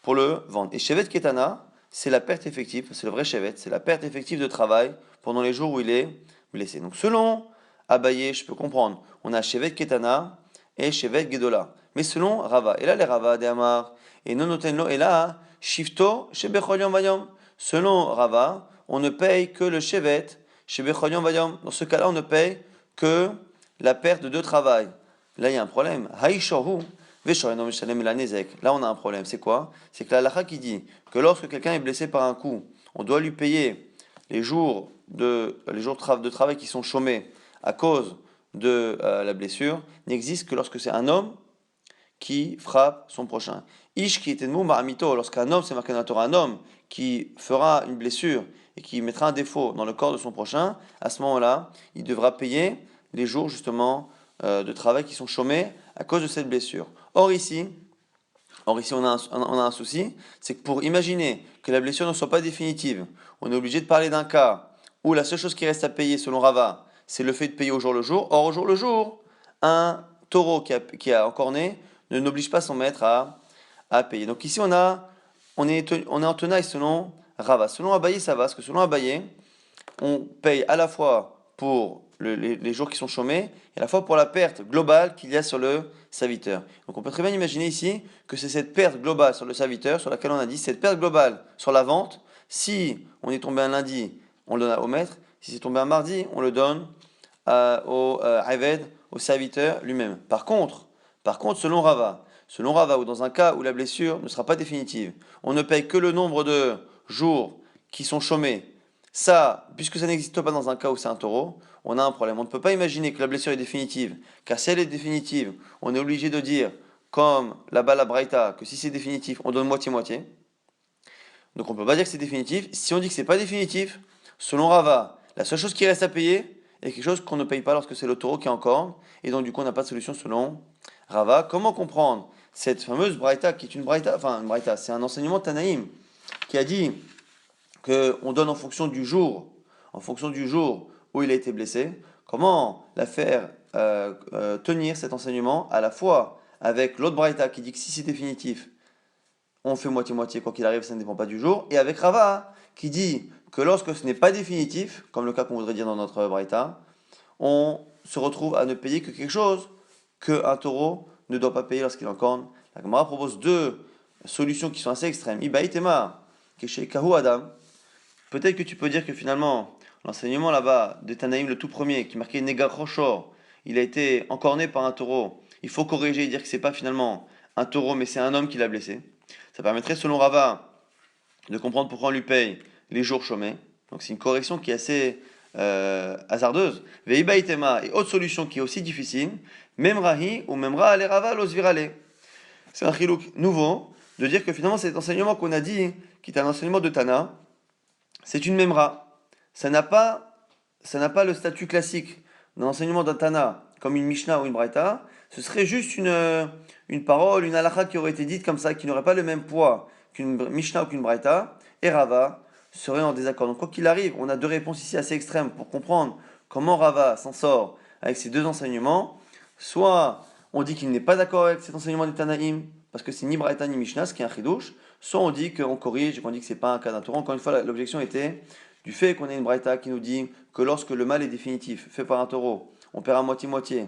pour le vendre. Et Shevet Ketana, c'est la perte effective, c'est le vrai Shevet, c'est la perte effective de travail pendant les jours où il est blessé. Donc selon Abaye, je peux comprendre, on a Shevet Ketana et Shevet Gedola. Mais selon Rava, et là les Rava, des Amar, et Nonotenlo, et là, Shifto, Shebechol Yom Vayom. Selon Rava, on ne paye que le Shevet, Shebechol Yom Vayom. Dans ce cas-là, on ne paye que la perte de travail. Là, il y a un problème. Haïshohu, là, on a un problème. C'est quoi? C'est que la halakha qui dit que lorsque quelqu'un est blessé par un coup, on doit lui payer les jours de travail qui sont chômés à cause de la blessure, n'existe que lorsque c'est un homme qui frappe son prochain. Ish qui était ma'amito, lorsqu'un homme, c'est marqué dans la Torah, un homme qui fera une blessure et qui mettra un défaut dans le corps de son prochain, à ce moment-là, il devra payer les jours justement de travail qui sont chômés à cause de cette blessure. Or ici, on a un souci, c'est que pour imaginer que la blessure ne soit pas définitive, on est obligé de parler d'un cas où la seule chose qui reste à payer selon Rava, c'est le fait de payer au jour le jour. Or au jour le jour, un taureau qui a encore né ne n'oblige pas son maître à payer. Donc ici on est en tenaille selon Rava. Selon Abaye ça va, parce que selon Abaye, on paye à la fois pour les jours qui sont chômés et à la fois pour la perte globale qu'il y a sur le serviteur. Donc on peut très bien imaginer ici que c'est cette perte globale sur le serviteur sur laquelle on a dit, cette perte globale sur la vente, si on est tombé un lundi, on le donne au maître, si c'est tombé un mardi, on le donne au Aved, au serviteur lui-même. Par contre, selon Rava, ou dans un cas où la blessure ne sera pas définitive, on ne paye que le nombre de jours qui sont chômés. Ça, puisque ça n'existe pas dans un cas où c'est un taureau, on a un problème. On ne peut pas imaginer que la blessure est définitive, car si elle est définitive, on est obligé de dire, comme là-bas la Braïta, que si c'est définitif, on donne moitié-moitié. Donc on ne peut pas dire que c'est définitif. Si on dit que c'est pas définitif, selon Rava, la seule chose qui reste à payer est quelque chose qu'on ne paye pas lorsque c'est le taureau qui est en corne, et donc du coup on n'a pas de solution selon Rava. Comment comprendre cette fameuse Braïta, qui est une Braïta, c'est un enseignement Tanaïm, qui a dit qu'on donne en fonction du jour où il a été blessé, comment la faire tenir cet enseignement à la fois avec l'autre Braïta qui dit que si c'est définitif, on fait moitié-moitié, quoi qu'il arrive, ça ne dépend pas du jour, et avec Rava qui dit que lorsque ce n'est pas définitif, comme le cas qu'on voudrait dire dans notre Braïta, on se retrouve à ne payer que quelque chose qu'un taureau ne doit pas payer lorsqu'il est en corne. La Gemara propose deux solutions qui sont assez extrêmes. Ibaïtema, Kesheikahu Adam. Peut-être que tu peux dire que finalement, l'enseignement là-bas de Tanaïm, le tout premier, qui marquait Nega Roshor, il a été encorné par un taureau. Il faut corriger et dire que c'est pas finalement un taureau, mais c'est un homme qui l'a blessé. Ça permettrait, selon Rava, de comprendre pourquoi on lui paye les jours chômés. Donc c'est une correction qui est assez hasardeuse. Veibaïtema, et autre solution qui est aussi difficile, Memrahi ou Memra ale Rava los virale. C'est un chilouk nouveau de dire que finalement cet enseignement qu'on a dit, qui est un enseignement de Tana, c'est une memra. Ça n'a pas le statut classique d'un enseignement d'un Tana, comme une Mishnah ou une Braïta. Ce serait juste une parole, une halakha qui aurait été dite comme ça, qui n'aurait pas le même poids qu'une Mishnah ou qu'une Braïta. Et Rava serait en désaccord. Donc quoi qu'il arrive, on a deux réponses ici assez extrêmes pour comprendre comment Rava s'en sort avec ces deux enseignements. Soit on dit qu'il n'est pas d'accord avec cet enseignement des Tanaïm, parce que c'est ni Braïta ni Mishnah, ce qui est un chidouche. Soit on dit qu'on corrige et qu'on dit que c'est pas un cas d'un taureau. Encore une fois, l'objection était du fait qu'on ait une Braïta qui nous dit que lorsque le mal est définitif, fait par un taureau, on paiera moitié-moitié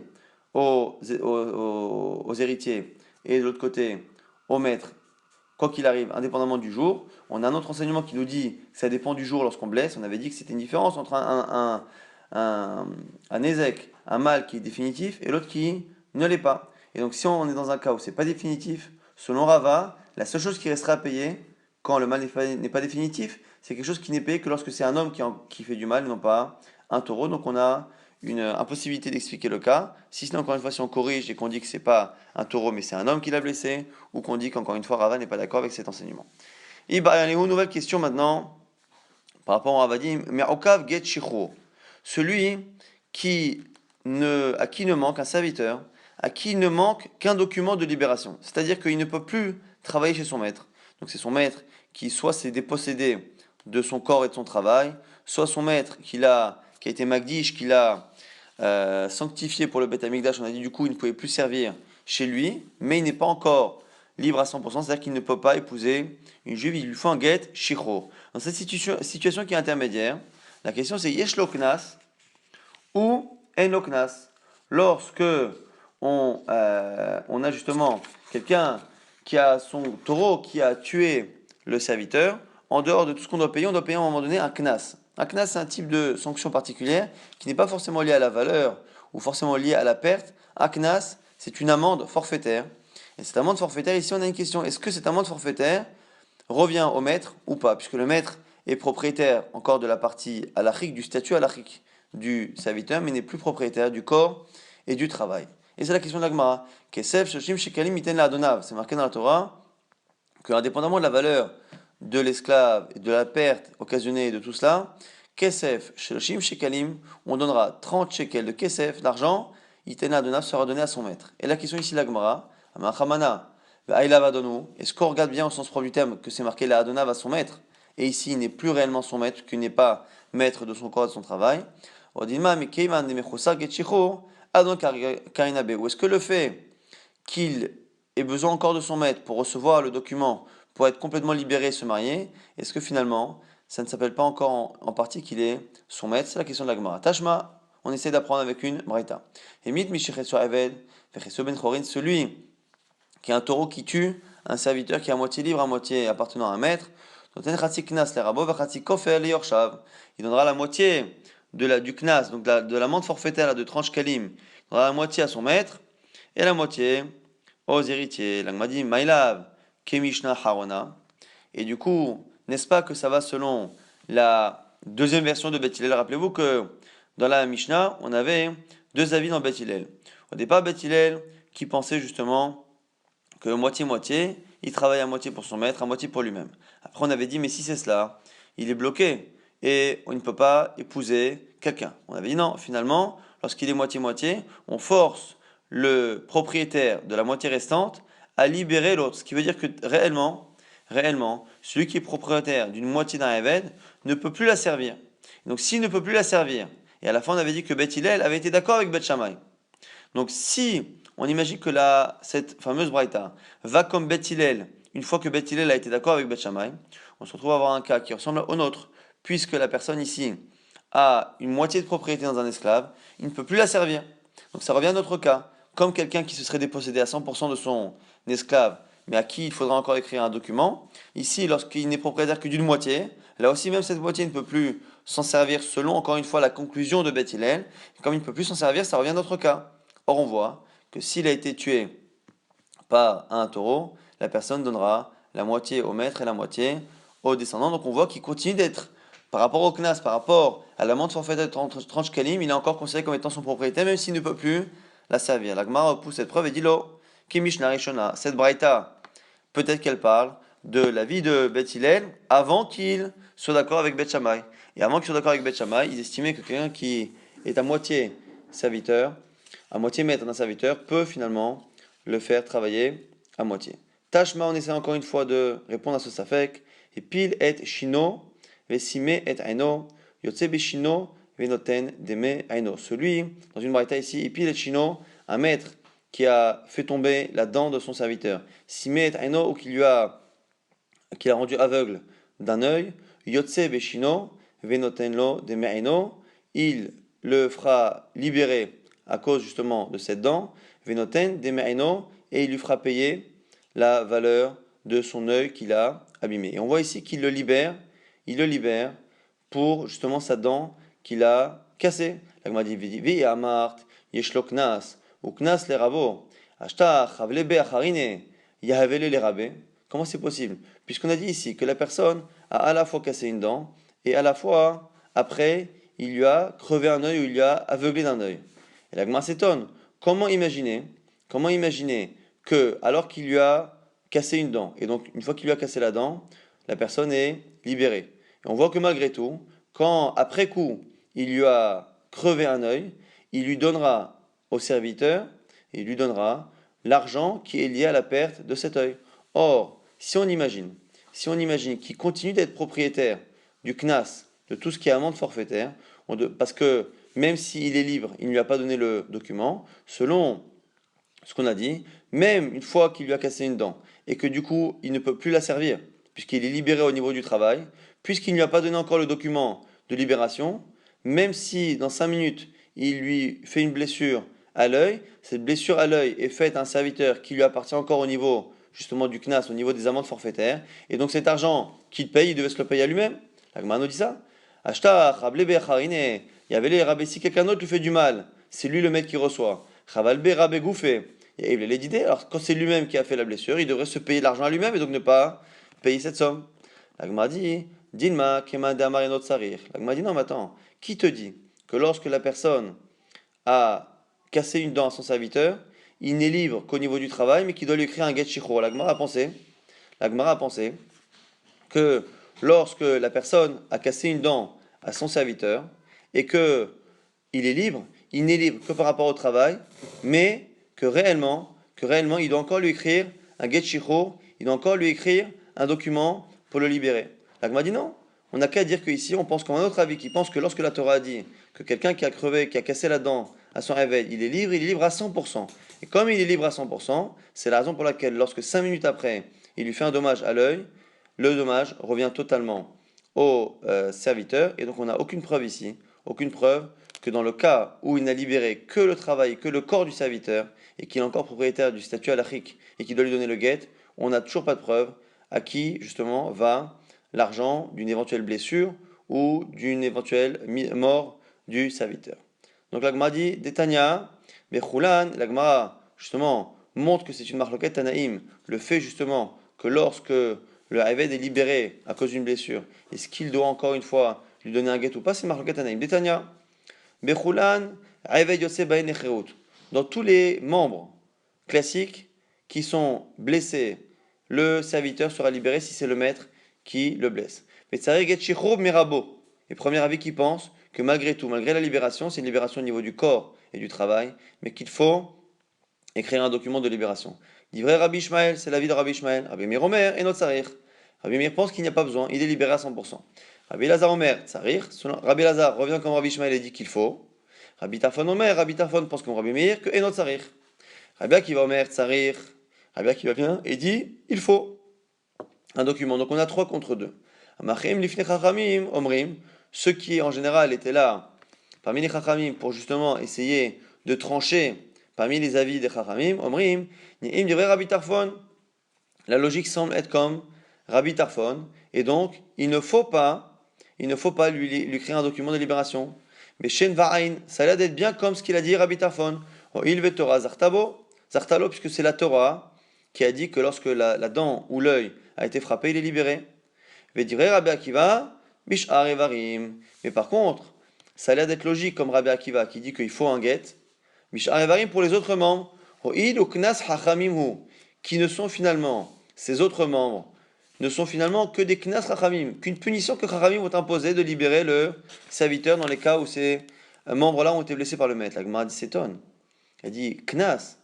aux héritiers et de l'autre côté au maître quoi qu'il arrive, indépendamment du jour. On a un autre enseignement qui nous dit que ça dépend du jour lorsqu'on blesse. On avait dit que c'était une différence entre un ézec, un mal qui est définitif, et l'autre qui ne l'est pas. Et donc si on est dans un cas où c'est pas définitif, selon Rava, la seule chose qui restera à payer quand le mal n'est pas définitif, c'est quelque chose qui n'est payé que lorsque c'est un homme qui fait du mal, non pas un taureau. Donc on a une impossibilité d'expliquer le cas. Si ce n'est encore une fois si on corrige et qu'on dit que c'est pas un taureau mais c'est un homme qui l'a blessé, ou qu'on dit qu'encore une fois Rava n'est pas d'accord avec cet enseignement. Et bah, allez, une nouvelle question maintenant par rapport à Rava dit mais Okav get shichro. Celui à qui ne manque un serviteur, à qui il ne manque qu'un document de libération. C'est-à-dire qu'il ne peut plus travailler chez son maître. Donc c'est son maître qui soit s'est dépossédé de son corps et de son travail, soit son maître qui a été Magdish, qui l'a sanctifié pour le Beth Amikdash. On a dit du coup il ne pouvait plus servir chez lui, mais il n'est pas encore libre à 100%, c'est-à-dire qu'il ne peut pas épouser une juive, il lui faut un get shichro. Dans cette situation qui est intermédiaire, la question c'est yesh lo knas ou en lo knas. Lorsque on a justement quelqu'un qui a son taureau qui a tué le serviteur, en dehors de tout ce qu'on doit payer, on doit payer à un moment donné un knas. Un knas, c'est un type de sanction particulière qui n'est pas forcément lié à la valeur ou forcément lié à la perte. Un knas, c'est une amende forfaitaire. Et cette amende forfaitaire, ici on a une question. Est-ce que cette amende forfaitaire revient au maître ou pas? Puisque le maître est propriétaire encore de la partie halachique, du statut halachique du serviteur, mais n'est plus propriétaire du corps et du travail. Et c'est la question de l'Agmara. Kesef, Shoshim, Shekalim, Iten la Adonav. C'est marqué dans la Torah que, indépendamment de la valeur de l'esclave et de la perte occasionnée de tout cela, Kesef, Shoshim, Shekalim, on donnera 30 shekels de Kesef, l'argent, Iten la Adonav sera donné à son maître. Et la question ici, l'Agmara, Amachamana, est-ce qu'on regarde bien au sens propre du terme que c'est marqué la Adonav à son maître? Et ici, il n'est plus réellement son maître, qu'il n'est pas maître de son corps et de son travail. Ou est-ce que le fait qu'il ait besoin encore de son maître pour recevoir le document, pour être complètement libéré et se marier, est-ce que finalement, ça ne s'appelle pas encore en partie qu'il est son maître? C'est la question de la Gemara. Tashma, on essaie d'apprendre avec une braïta. Celui qui est un taureau qui tue un serviteur qui est à moitié libre, à moitié appartenant à un maître, il donnera la moitié du knas, donc de l'amende forfaitaire de tranche kalim, il donnera la moitié à son maître et la moitié aux héritiers. L'Agmadi Mailav Kemishna Harona. Et du coup, n'est-ce pas que ça va selon la deuxième version de Beth Hillel? Rappelez-vous que dans la Mishnah, on avait deux avis dans Beth Hillel. Au départ, Beth Hillel qui pensait justement que moitié-moitié, il travaille à moitié pour son maître, à moitié pour lui-même. Après, on avait dit, mais si c'est cela, il est bloqué et on ne peut pas épouser quelqu'un. On avait dit non, finalement, lorsqu'il est moitié-moitié, on force le propriétaire de la moitié restante à libérer l'autre. Ce qui veut dire que réellement, celui qui est propriétaire d'une moitié d'un Eved ne peut plus la servir. Donc s'il ne peut plus la servir, et à la fin on avait dit que Beth Hillel avait été d'accord avec Beth Shammai. Donc si on imagine que cette fameuse braïta va comme Beth Hillel, une fois que Beth Hillel a été d'accord avec Beth Shammai, on se retrouve à avoir un cas qui ressemble au nôtre, puisque la personne ici a une moitié de propriété dans un esclave, il ne peut plus la servir. Donc ça revient à notre cas, comme quelqu'un qui se serait dépossédé à 100% de son esclave, mais à qui il faudra encore écrire un document. Ici, lorsqu'il n'est propriétaire que d'une moitié, là aussi même cette moitié ne peut plus s'en servir selon encore une fois la conclusion de Beth Hillel. Comme il ne peut plus s'en servir, ça revient à notre cas. Or on voit que s'il a été tué par un taureau, la personne donnera la moitié au maître et la moitié aux descendants. Donc on voit qu'il continue d'être, par rapport au knas, par rapport à l'amende forfaitaire de tranche kalim, il est encore considéré comme étant son propriétaire, même s'il ne peut plus la servir. La Gemara repousse cette preuve et dit lo, Kimishna Rishona, cette braïta, peut-être qu'elle parle de la vie de Beth Hillel avant qu'il soit d'accord avec Beth Shammai. Et avant qu'il soit d'accord avec Beth Shammai, ils estimaient que quelqu'un qui est à moitié serviteur, à moitié maître d'un serviteur, peut finalement le faire travailler à moitié. Tashma, on essaie encore une fois de répondre à ce safek. Et pile et shino, vesime et aino, yotse beshino, venoten deme aino. Celui, dans une braïta ici, et pile et shino, un maître qui a fait tomber la dent de son serviteur. Sime et aino, ou qui l'a rendu aveugle d'un œil, yotse beshino, venoten lo deme aino, il le fera libérer à cause justement de cette dent, venoten deme aino, et il lui fera payer la valeur de son œil qu'il a abîmé. Et on voit ici qu'il il le libère pour justement sa dent qu'il a cassée. La Gemara dit Vi amart yeshlo knas ou knas le rabo ashtach havlebe acharine yahavele le rabbe. Comment c'est possible? Puisqu'on a dit ici que la personne a à la fois cassé une dent et à la fois après il lui a crevé un œil ou il lui a aveuglé d'un œil. Et la Gemara s'étonne. Comment imaginer que alors qu'il lui a cassé une dent et donc une fois qu'il lui a cassé la dent, la personne est libérée. Et on voit que malgré tout, quand après coup il lui a crevé un œil, il lui donnera au serviteur, il lui donnera l'argent qui est lié à la perte de cet œil. Or, si on imagine qu'il continue d'être propriétaire du CNAS, de tout ce qui est amende forfaitaire, parce que même s'il est libre, il ne lui a pas donné le document, selon ce qu'on a dit, même une fois qu'il lui a cassé une dent, et que du coup il ne peut plus la servir, puisqu'il est libéré au niveau du travail, puisqu'il ne lui a pas donné encore le document de libération, même si dans 5 minutes il lui fait une blessure à l'œil, cette blessure à l'œil est faite à un serviteur qui lui appartient encore au niveau justement du CNAS, au niveau des amendes forfaitaires, et donc cet argent qu'il paye, il devait se le payer à lui-même. La Gemara nous dit ça. Ashtar, Rablebe, Harine, il y avait les rabais, si quelqu'un d'autre lui fait du mal, c'est lui le maître qui reçoit. Chavalbe, Rabbe Gouffé. Et il l'a dit, alors quand c'est lui-même qui a fait la blessure, il devrait se payer l'argent à lui-même et donc ne pas payer cette somme. La Gemara dit, Dilma, Kema, Damar, et Sarir. La Gemara dit, non, mais attends, qui te dit que lorsque la personne a cassé une dent à son serviteur, il n'est libre qu'au niveau du travail, mais qu'il doit lui écrire un get shichur? La Gemara a pensé que lorsque la personne a cassé une dent à son serviteur et que il n'est libre que par rapport au travail, mais que réellement, il doit encore lui écrire un get shichur, il doit encore lui écrire un document pour le libérer. La Gemara dit non. On n'a qu'à dire qu'ici, on pense comme un autre avis qui pense que lorsque la Torah a dit que quelqu'un qui a crevé, qui a cassé la dent à son réveil, il est libre à 100%. Et comme il est libre à 100%, c'est la raison pour laquelle lorsque 5 minutes après, il lui fait un dommage à l'œil, le dommage revient totalement au serviteur. Et donc on n'a aucune preuve ici, aucune preuve que dans le cas où il n'a libéré que le travail, que le corps du serviteur, et qu'il est encore propriétaire du statut halachique et qu'il doit lui donner le guet, on n'a toujours pas de preuve à qui justement va l'argent d'une éventuelle blessure ou d'une éventuelle mort du serviteur. Donc la Gemara dit, Detania, Bechoulan, la Gemara justement montre que c'est une marloquette Tanaïm, le fait justement que lorsque le Haved est libéré à cause d'une blessure, est-ce qu'il doit encore une fois lui donner un guet ou pas? C'est une marloquette Tanaïm. Detania, Bechoulan, Haved Yosef Baen Echerout. Dans tous les membres classiques qui sont blessés, le serviteur sera libéré si c'est le maître qui le blesse. Mais Tsari Get Shichur Mirabo. Et premier avis qui pense que malgré tout, malgré la libération, c'est une libération au niveau du corps et du travail, mais qu'il faut écrire un document de libération. Dit vrai Rabbi Ishmael, c'est l'avis de Rabbi Ishmael. Rabbi Meir Omer et notre Tsarir. Rabbi Meir pense qu'il n'y a pas besoin, il est libéré à 100%. Rabbi Lazar Omer, Tsarir. Rabbi Lazar revient comme Rabbi Ishmael et dit qu'il faut. Rabbi Tarfon Omer, Rabbi Tarfon pense comme Rabbi Meir que et notre Tsarir. Rabbi Akiva Omer, Tsarir. Rabbi Akiva vient et dit il faut un document. Donc on a 3 contre 2. Amachim lifnei chachamim omrim, ceux qui en général étaient là parmi les chachamim pour justement essayer de trancher parmi les avis des chachamim, omrim ni'im divrei Rabbi Tarfon. La logique semble être comme Rabbi Tarfon, et donc il ne faut pas lui créer un document de libération. Mais shen va'ain, ça a l'air d'être bien comme ce qu'il a dit Rabbi Tarfon. Il ve Torah zartalo, puisque c'est la Torah qui a dit que lorsque la dent ou l'œil a été frappé, il est libéré. Rabbi Akiva, bish'ar evarim. Mais par contre, ça a l'air d'être logique comme Rabbi Akiva qui dit qu'il faut un guet. Bish'ar evarim pour les autres membres. Qui ne sont finalement, ces autres membres, ne sont finalement que des knas chachamim, qu'une punition que chachamim ont imposé de libérer le serviteur dans les cas où ces membres-là ont été blessés par le maître. La Gemara dit s'étonne. Elle dit knas,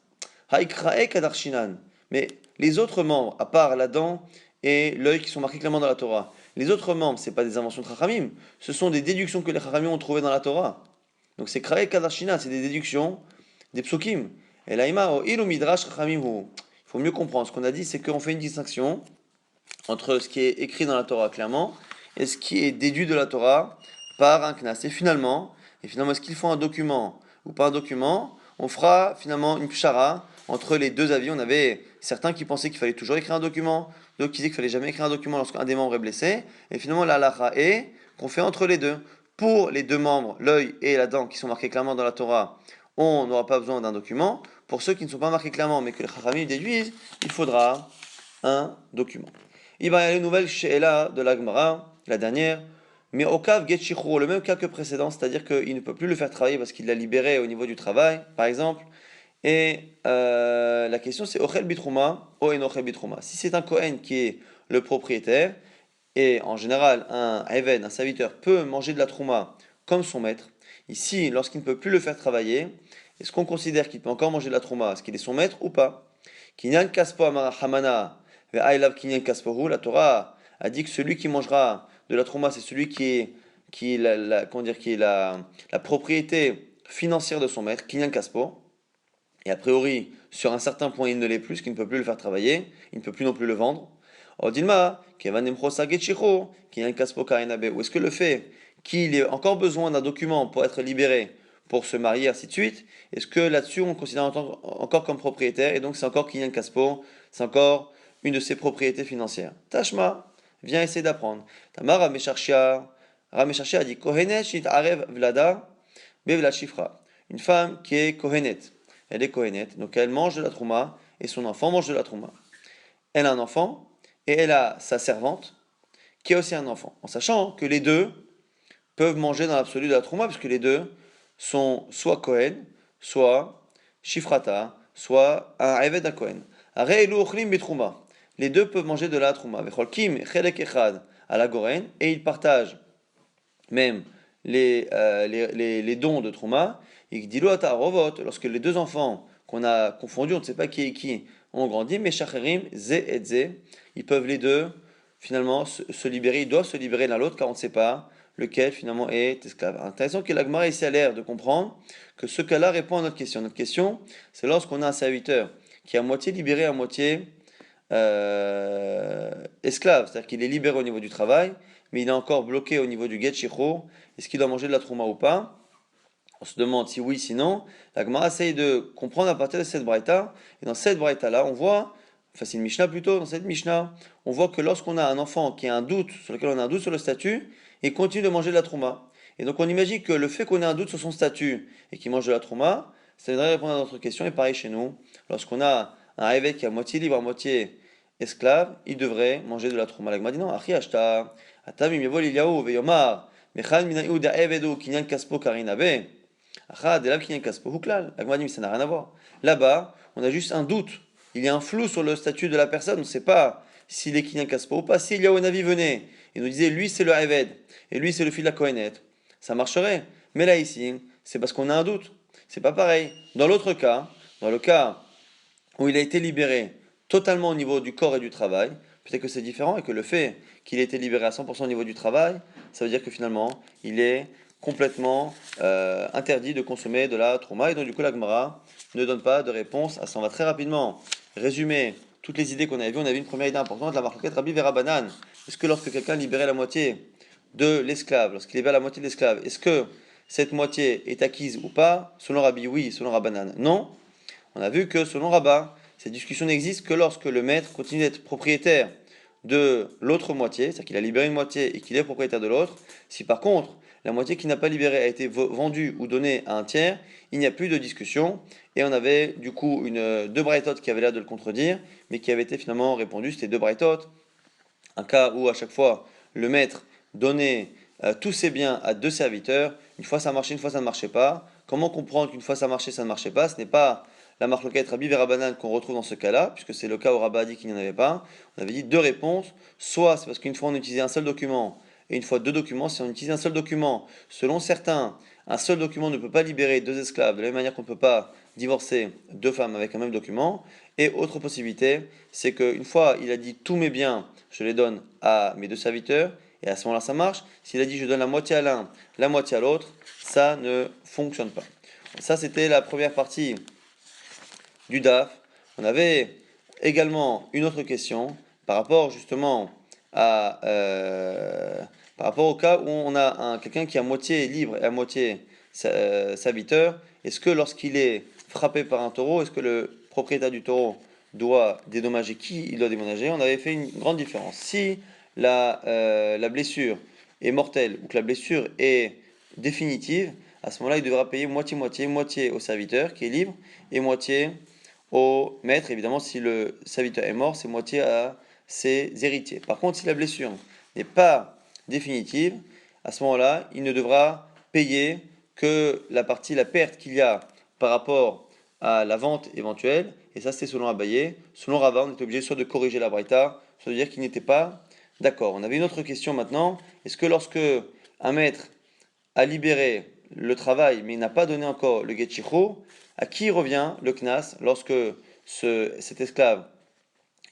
haikrae kadarshinan. Mais les autres membres, à part la dent et l'œil qui sont marqués clairement dans la Torah, les autres membres, c'est pas des inventions de chachamim, ce sont des déductions que les chachamim ont trouvées dans la Torah. Donc c'est krae kadarshinan, c'est des déductions, des psukim. Et laïma o ilu midrash chachamim hu. Il faut mieux comprendre. Ce qu'on a dit, c'est qu'on fait une distinction entre ce qui est écrit dans la Torah clairement et ce qui est déduit de la Torah par un knas. Et finalement, est-ce qu'il faut un document ou pas un document? On fera finalement une pshara entre les deux avis. On avait certains qui pensaient qu'il fallait toujours écrire un document, d'autres qui disaient qu'il fallait jamais écrire un document lorsqu'un des membres est blessé. Et finalement, la halakha est qu'on fait entre les deux. Pour les deux membres, l'œil et la dent, qui sont marqués clairement dans la Torah, on n'aura pas besoin d'un document. Pour ceux qui ne sont pas marqués clairement, mais que les Chachamim déduisent, il faudra un document. Il va y aller une nouvelle She'ela de la Gemara, la dernière. Mais au Kav Get Shichur, le même cas que précédent, c'est-à-dire qu'il ne peut plus le faire travailler parce qu'il l'a libéré au niveau du travail, par exemple. Et la question c'est Ochel Bitrouma, O en Ochel Bitrouma. Si c'est un Kohen qui est le propriétaire, et en général un Eved, un serviteur, peut manger de la Trouma comme son maître, ici, lorsqu'il ne peut plus le faire travailler, est-ce qu'on considère qu'il peut encore manger de la Trouma? Est-ce qu'il est son maître ou pas? Kinyan Kaspo Amara Hamana, Ve'ailav Kinyan Kaspohu, la Torah a dit que celui qui mangera de la Trouma, c'est celui qui est la propriété financière de son maître, Kinyan Kaspo. Et a priori, sur un certain point, il ne l'est plus, qu'il ne peut plus le faire travailler, il ne peut plus non plus le vendre. Or, Dilma, ou est-ce que le fait qu'il ait encore besoin d'un document pour être libéré, pour se marier, ainsi de suite, est-ce que là-dessus on le considère encore comme propriétaire, et donc c'est encore Kinyan Kaspo, c'est encore une de ses propriétés financières. Tashma, viens essayer d'apprendre. Tamar Ramesharshia a dit Kohenet shit arev vlada bevla shifra. Une femme qui est Kohenet. Elle est Kohenet, donc elle mange de la trouma et son enfant mange de la trouma. Elle a un enfant et elle a sa servante qui a aussi un enfant, en sachant que les deux peuvent manger dans l'absolu de la trouma, puisque les deux sont soit Kohen, soit Shifrata, soit un Eved à Kohen. Les deux peuvent manger de la trouma. À la Goren, et ils partagent même les dons de trouma. Lorsque les deux enfants qu'on a confondus, on ne sait pas qui est qui, ont grandi, mais shacherim, ze et ze, ils peuvent les deux finalement se libérer, ils doivent se libérer l'un l'autre car on ne sait pas lequel finalement est esclave. Intéressant que l'Agmara ici a l'air de comprendre que ce cas-là répond à notre question. Notre question, c'est lorsqu'on a un serviteur qui est à moitié libéré, à moitié esclave, c'est-à-dire qu'il est libéré au niveau du travail, mais il est encore bloqué au niveau du get shichur. Est-ce qu'il doit manger de la trouma ou pas? On se demande si oui, sinon. La Gemara essaye de comprendre à partir de cette braïta. Et dans cette braïta-là, on voit, enfin c'est une Mishnah plutôt, dans cette Mishnah, on voit que lorsqu'on a un enfant qui a un doute, sur lequel on a un doute sur le statut, il continue de manger de la trouma. Et donc on imagine que le fait qu'on ait un doute sur son statut et qu'il mange de la trouma, ça viendrait répondre à notre question. Et pareil chez nous, lorsqu'on a un évêque qui est à moitié libre, à moitié esclave, il devrait manger de la trouma. La Gemara dit non, Achi ashta, atamim yavo liliaou veyomar, mechal minayu da evedu kinyan kaspo karinabe. La Gemara dit, mais ça n'a rien à voir. Là-bas, on a juste un doute. Il y a un flou sur le statut de la personne. On ne sait pas s'il est Kinyan Kaspo ou pas. Si Eliyahu Navi venait et nous disait, lui c'est le Eved et lui c'est le fils de la Kohenet, ça marcherait. Mais là ici, c'est parce qu'on a un doute. C'est pas pareil. Dans l'autre cas, dans le cas où il a été libéré totalement au niveau du corps et du travail, peut-être que c'est différent et que le fait qu'il ait été libéré à 100% au niveau du travail, ça veut dire que finalement, il est complètement interdit de consommer de la trouma. Et donc du coup la Gemara ne donne pas de réponse à ça. On va très rapidement résumer toutes les idées qu'on avait vues. On avait une première idée importante, la marloquette Rabbi Vera Banan. Est-ce que lorsque quelqu'un libérait la moitié de l'esclave, lorsqu'il libère la moitié de l'esclave, est-ce que cette moitié est acquise ou pas? Selon Rabbi, oui. Selon Rabbanan, non. On a vu que selon Rabba, cette discussion n'existe que lorsque le maître continue d'être propriétaire de l'autre moitié, c'est-à-dire qu'il a libéré une moitié et qu'il est propriétaire de l'autre. Si par contre la moitié qui n'a pas libéré a été vendue ou donnée à un tiers, il n'y a plus de discussion. Et on avait du coup deux braïtotes qui avaient l'air de le contredire, mais qui avaient été finalement répondues. C'était deux braïtotes. Un cas où à chaque fois le maître donnait tous ses biens à deux serviteurs. Une fois ça marchait, une fois ça ne marchait pas. Comment comprendre qu'une fois ça marchait, ça ne marchait pas? Ce n'est pas la marloquette Rabbi Vera Banan qu'on retrouve dans ce cas-là, puisque c'est le cas où Rabba a dit qu'il n'y en avait pas. On avait dit deux réponses. Soit c'est parce qu'une fois on utilisait un seul document, et une fois deux documents. Si on utilise un seul document, selon certains, un seul document ne peut pas libérer deux esclaves, de la même manière qu'on ne peut pas divorcer deux femmes avec un même document. Et autre possibilité, c'est qu'une fois il a dit tous mes biens, je les donne à mes deux serviteurs, et à ce moment-là ça marche. S'il a dit je donne la moitié à l'un, la moitié à l'autre, ça ne fonctionne pas. Ça c'était la première partie du DAF. On avait également une autre question par rapport justement par rapport au cas où on a quelqu'un qui est à moitié libre et à moitié serviteur. Est-ce que lorsqu'il est frappé par un taureau, est-ce que le propriétaire du taureau doit dédommager, qui il doit dédommager, on avait fait une grande différence. Si la blessure est mortelle ou que la blessure est définitive, à ce moment-là, il devra payer moitié-moitié, moitié au serviteur qui est libre et moitié au maître. Évidemment, si le serviteur est mort, c'est moitié à ses héritiers. Par contre, si la blessure n'est pas définitive, à ce moment-là, il ne devra payer que la perte qu'il y a par rapport à la vente éventuelle, et ça c'était selon Abaye. Selon Rava, on était obligé soit de corriger la Braïta, soit de dire qu'il n'était pas d'accord. On avait une autre question maintenant, est-ce que lorsque un maître a libéré le travail, mais il n'a pas donné encore le get shichrour, à qui revient le knas lorsque cet esclave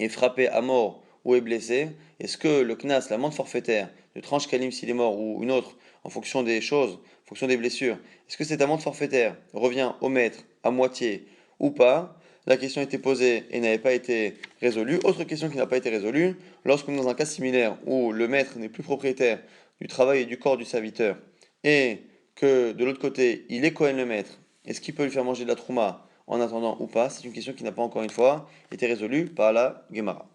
est frappé à mort ou est blessé? Est-ce que le knas, l'amende forfaitaire de tranche kalim s'il est mort ou une autre, en fonction des choses, en fonction des blessures, est-ce que cette amende forfaitaire revient au maître à moitié ou pas? La question était posée et n'avait pas été résolue. Autre question qui n'a pas été résolue, lorsqu'on est dans un cas similaire où le maître n'est plus propriétaire du travail et du corps du serviteur, et que de l'autre côté, il est Cohen le maître, est-ce qu'il peut lui faire manger de la trouma en attendant ou pas? C'est une question qui n'a pas encore une fois été résolue par la Gemara.